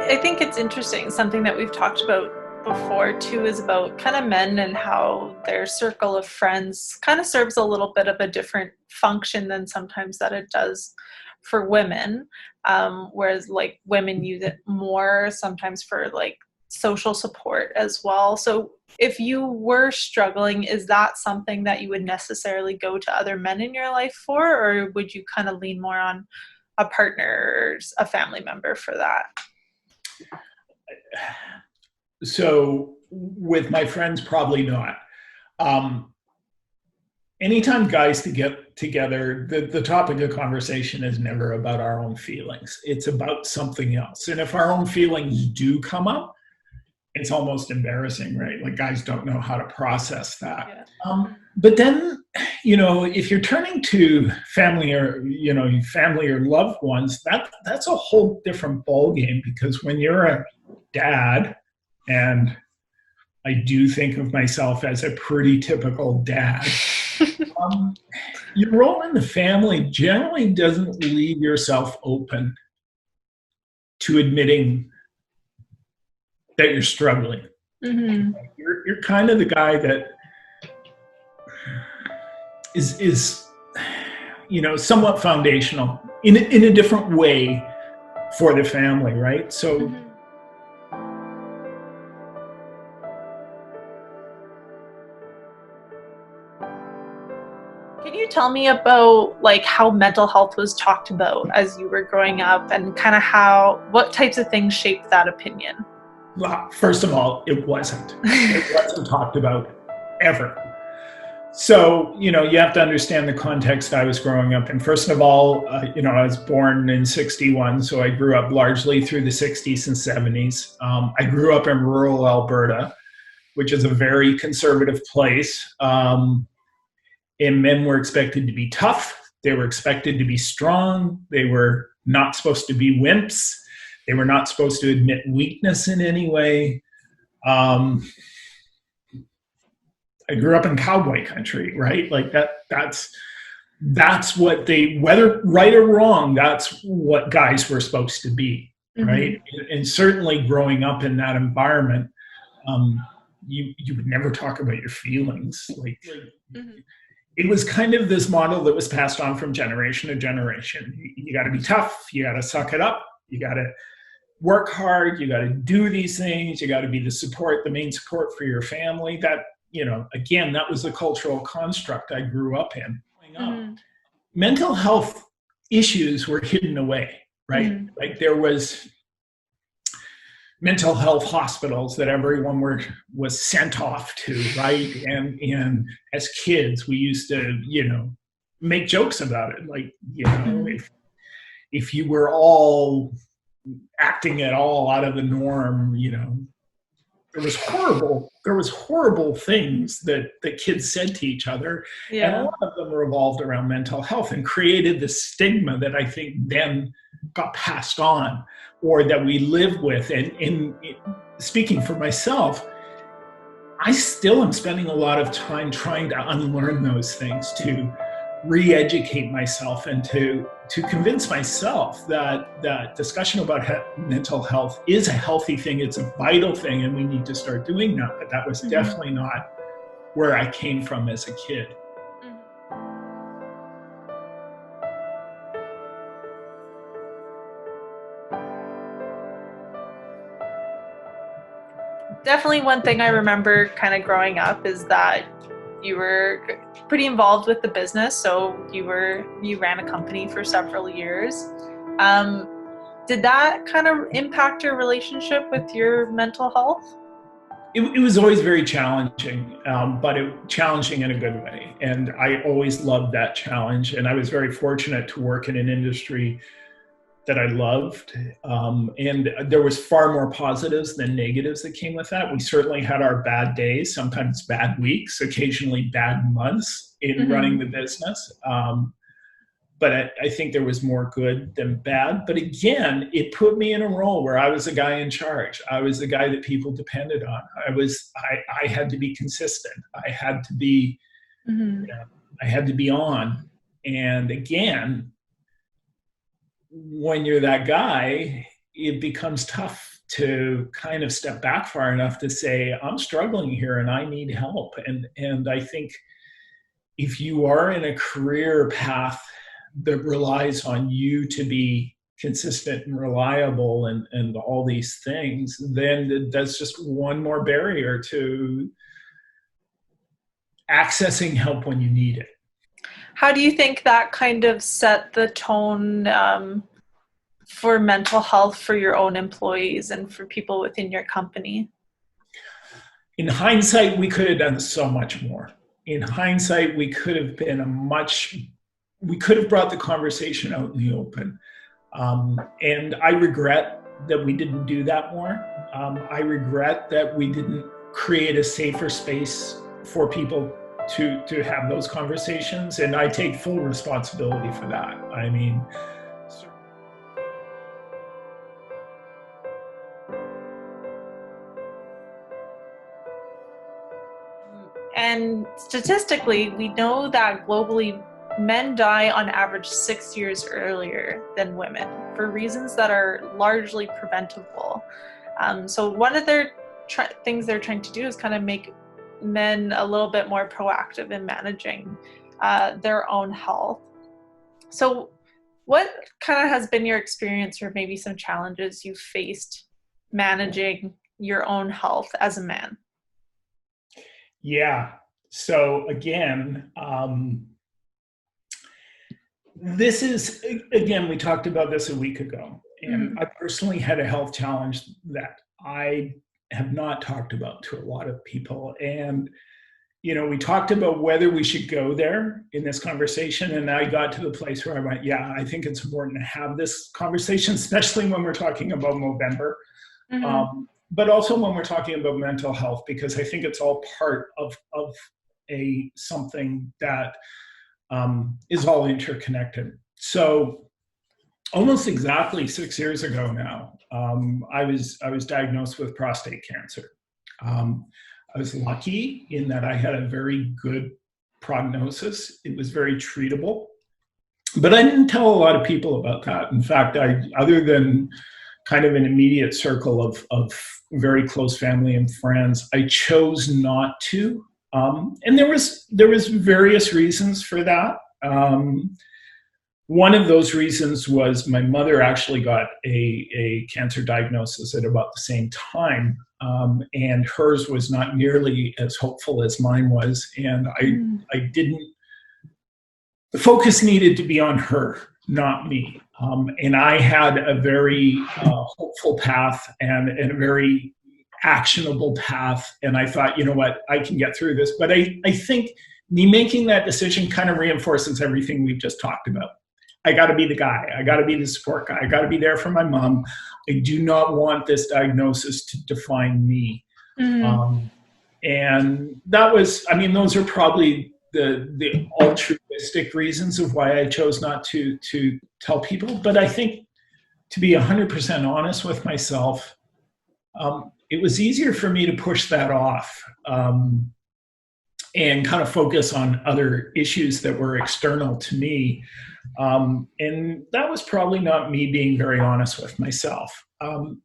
I think it's interesting. Something that we've talked about before too is about kind of men and how their circle of friends kind of serves a little bit of a different function than sometimes that it does for women. Whereas like women use it more sometimes for like social support as well. So if you were struggling, is that something that you would necessarily go to other men in your life for, or would you kind of lean more on a partner or a family member for that? So with my friends, probably not. Um, Anytime guys to get together, the topic of conversation is never about our own feelings. It's about something else. And if our own feelings do come up, it's almost embarrassing, right? Like guys don't know how to process that. Yeah. But then, if you're turning to family or family or loved ones, that's a whole different ballgame because when you're a dad, and I do think of myself as a pretty typical dad. Um, your role in the family generally doesn't leave yourself open to admitting that you're struggling. Mm-hmm. You're kind of the guy that is somewhat foundational in a different way for the family, right? So Mm-hmm. Can you tell me about like how mental health was talked about as you were growing up and kind of what types of things shaped that opinion? well, first of all, it wasn't. It wasn't talked about ever. So, you have to understand the context I was growing up in. First of all, I was born in 61, so I grew up largely through the 60s and 70s. I grew up in rural Alberta, which is a very conservative place. And men were expected to be tough. They were expected to be strong. They were not supposed to be wimps. They were not supposed to admit weakness in any way. I grew up in cowboy country, right? Like that's what whether right or wrong, that's what guys were supposed to be, right? Mm-hmm. And certainly growing up in that environment, you would never talk about your feelings. Like Mm-hmm. it was kind of this model that was passed on from generation to generation. You got to be tough. You got to suck it up. You got to work hard. You got to do these things. You got to be the main support for your family. That, again, that was the cultural construct I grew up in. Mm-hmm. Mental health issues were hidden away, right? Mm-hmm. Like there was mental health hospitals that everyone was sent off to, right? And as kids, we used to, make jokes about it. Like, Mm-hmm. if you were all acting at all out of the norm, there was horrible things that kids said to each other, and a Yeah. lot of them revolved around mental health and created the stigma that I think then got passed on or that we live with. And speaking for myself, I still am spending a lot of time trying to unlearn those things, to re-educate myself and to convince myself that discussion about mental health is a healthy thing, it's a vital thing, and we need to start doing that. But that was Mm-hmm. definitely not where I came from as a kid. Definitely one thing I remember kind of growing up is that you were pretty involved with the business. So you ran a company for several years. Um, did that kind of impact your relationship with your mental health? It was always very challenging, but challenging in a good way. And I always loved that challenge. And I was very fortunate to work in an industry that I loved. And there was far more positives than negatives that came with that. We certainly had our bad days, sometimes bad weeks, occasionally bad months in running Mm-hmm. the business. But I think there was more good than bad. But again, it put me in a role where I was the guy in charge. I was the guy that people depended on. I had to be consistent. Mm-hmm. I had to be on. And again, when you're that guy, it becomes tough to kind of step back far enough to say, I'm struggling here and I need help. And I think if you are in a career path that relies on you to be consistent and reliable and all these things, then that's just one more barrier to accessing help when you need it. How do you think that kind of set the tone for mental health for your own employees and for people within your company? In hindsight, we could have done so much more. In hindsight, we could have brought the conversation out in the open. And I regret that we didn't do that more. I regret that we didn't create a safer space for people to have those conversations. And I take full responsibility for that. I mean, and statistically, we know that globally, men die on average 6 years earlier than women for reasons that are largely preventable. So one of their things they're trying to do is kind of make men a little bit more proactive in managing their own health. So what kind of has been your experience or maybe some challenges you've faced managing your own health as a man? Yeah. So again, this is, again, we talked about this a week ago, and I personally had a health challenge that I have not talked about to a lot of people. And, you know, we talked about whether we should go there in this conversation. And I got to the place where I went, yeah, I think it's important to have this conversation, especially when we're talking about Movember. But also when we're talking about mental health, because I think it's all part of something that is all interconnected. So almost exactly 6 years ago now, I was diagnosed with prostate cancer. I was lucky in that I had a very good prognosis. It was very treatable, but I didn't tell a lot of people about that. In fact, other than kind of an immediate circle of very close family and friends, I chose not to. And there was various reasons for that. One of those reasons was my mother actually got a cancer diagnosis at about the same time, and hers was not nearly as hopeful as mine was. And I didn't. The focus needed to be on her, not me. And I had a very hopeful path and a very actionable path. And I thought, you know what, I can get through this. But I think me making that decision kind of reinforces everything we've just talked about. I got to be the guy. I got to be the support guy. I got to be there for my mom. I do not want this diagnosis to define me. And that was, I mean, those are probably the altruistic reasons of why I chose not to tell people. But I think, to be 100% honest with myself, it was easier for me to push that off and kind of focus on other issues that were external to me. And that was probably not me being very honest with myself.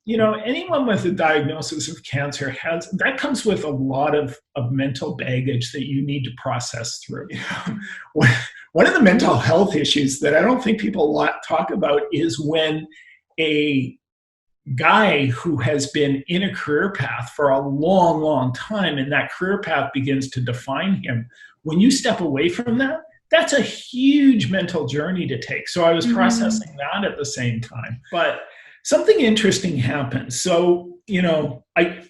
You know, anyone with a diagnosis of cancer that comes with a lot of mental baggage that you need to process through. One of the mental health issues that I don't think people talk about is when a guy who has been in a career path for a long, long time, and that career path begins to define him, when you step away from that, that's a huge mental journey to take. So I was processing that at the same time. But something interesting happened. So, you know, I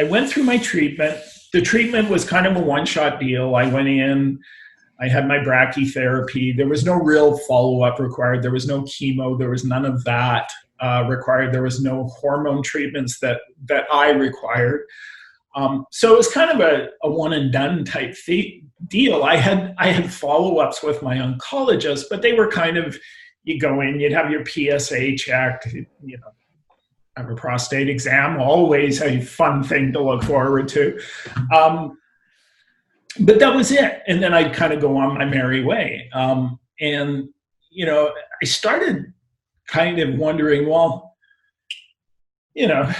went through my treatment. The treatment was kind of a one-shot deal. I went in, I had my brachytherapy. There was no real follow-up required. There was no chemo. There was none of that required. There was no hormone treatments that I required. So it was kind of a one and done type deal. I had follow-ups with my oncologist, but they were kind of, you go in, you'd have your PSA checked, you know, have a prostate exam, always a fun thing to look forward to. But that was it. And then I'd kind of go on my merry way. And, you know, I started kind of wondering, well, you know,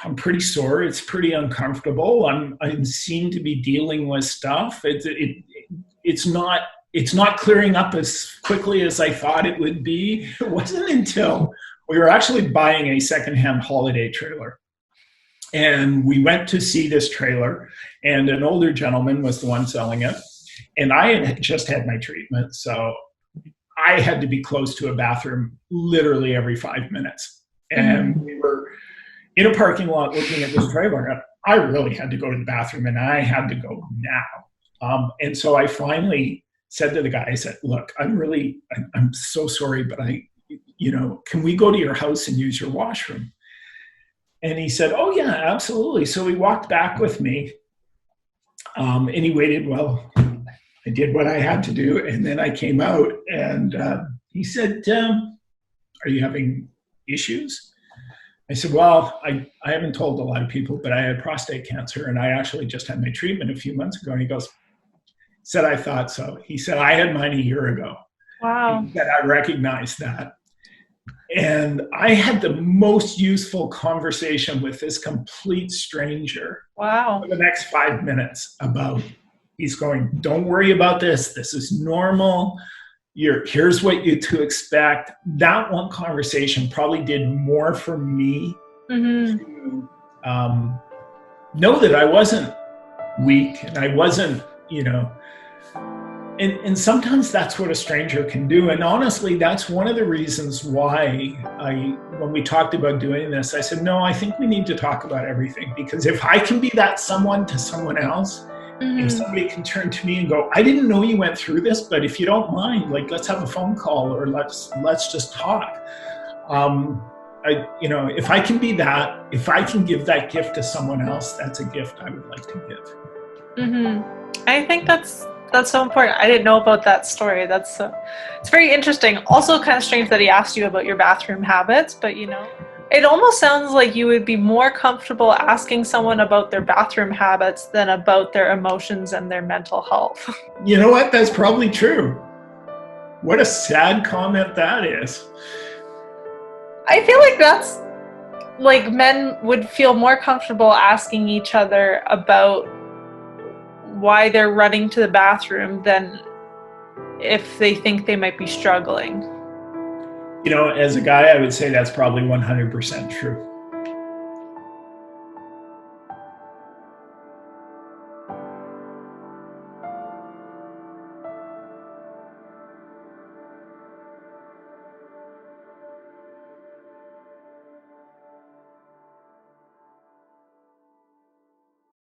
I'm pretty sore. It's pretty uncomfortable. I seem to be dealing with stuff. It's not clearing up as quickly as I thought it would be. It wasn't until we were actually buying a secondhand holiday trailer. And we went to see this trailer, and an older gentleman was the one selling it. And I had just had my treatment, so I had to be close to a bathroom literally every 5 minutes. And we were in a parking lot looking at this trailer, and I really had to go to the bathroom, and I had to go now. And so I finally said to the guy, I said, look, I'm so sorry, but can we go to your house and use your washroom? And he said, oh yeah, absolutely. So he walked back with me, and he waited. Well, I did what I had to do. And then I came out, and he said, are you having issues? I said, well, I haven't told a lot of people, but I had prostate cancer, and I actually just had my treatment a few months ago. And he said, I thought so. He said, I had mine a year ago. Wow. He said, I recognized that. And I had the most useful conversation with this complete stranger. Wow. For the next 5 minutes about, he's going, don't worry about this. This is normal. Here's what you to expect. That one conversation probably did more for me to know that I wasn't weak and I wasn't, and sometimes that's what a stranger can do. And honestly, that's one of the reasons why when we talked about doing this, I said, no, I think we need to talk about everything, because if I can be that someone to someone else, if somebody can turn to me and go, I didn't know you went through this, but if you don't mind, let's have a phone call, or let's just talk. If I can be that, if I can give that gift to someone else, that's a gift I would like to give. I think that's so important. I didn't know about that story. It's very interesting. Also kind of strange that he asked you about your bathroom habits, but it almost sounds like you would be more comfortable asking someone about their bathroom habits than about their emotions and their mental health. You know what? That's probably true. What a sad comment that is. I feel like that's like men would feel more comfortable asking each other about why they're running to the bathroom than if they think they might be struggling. As a guy, I would say that's probably 100% true.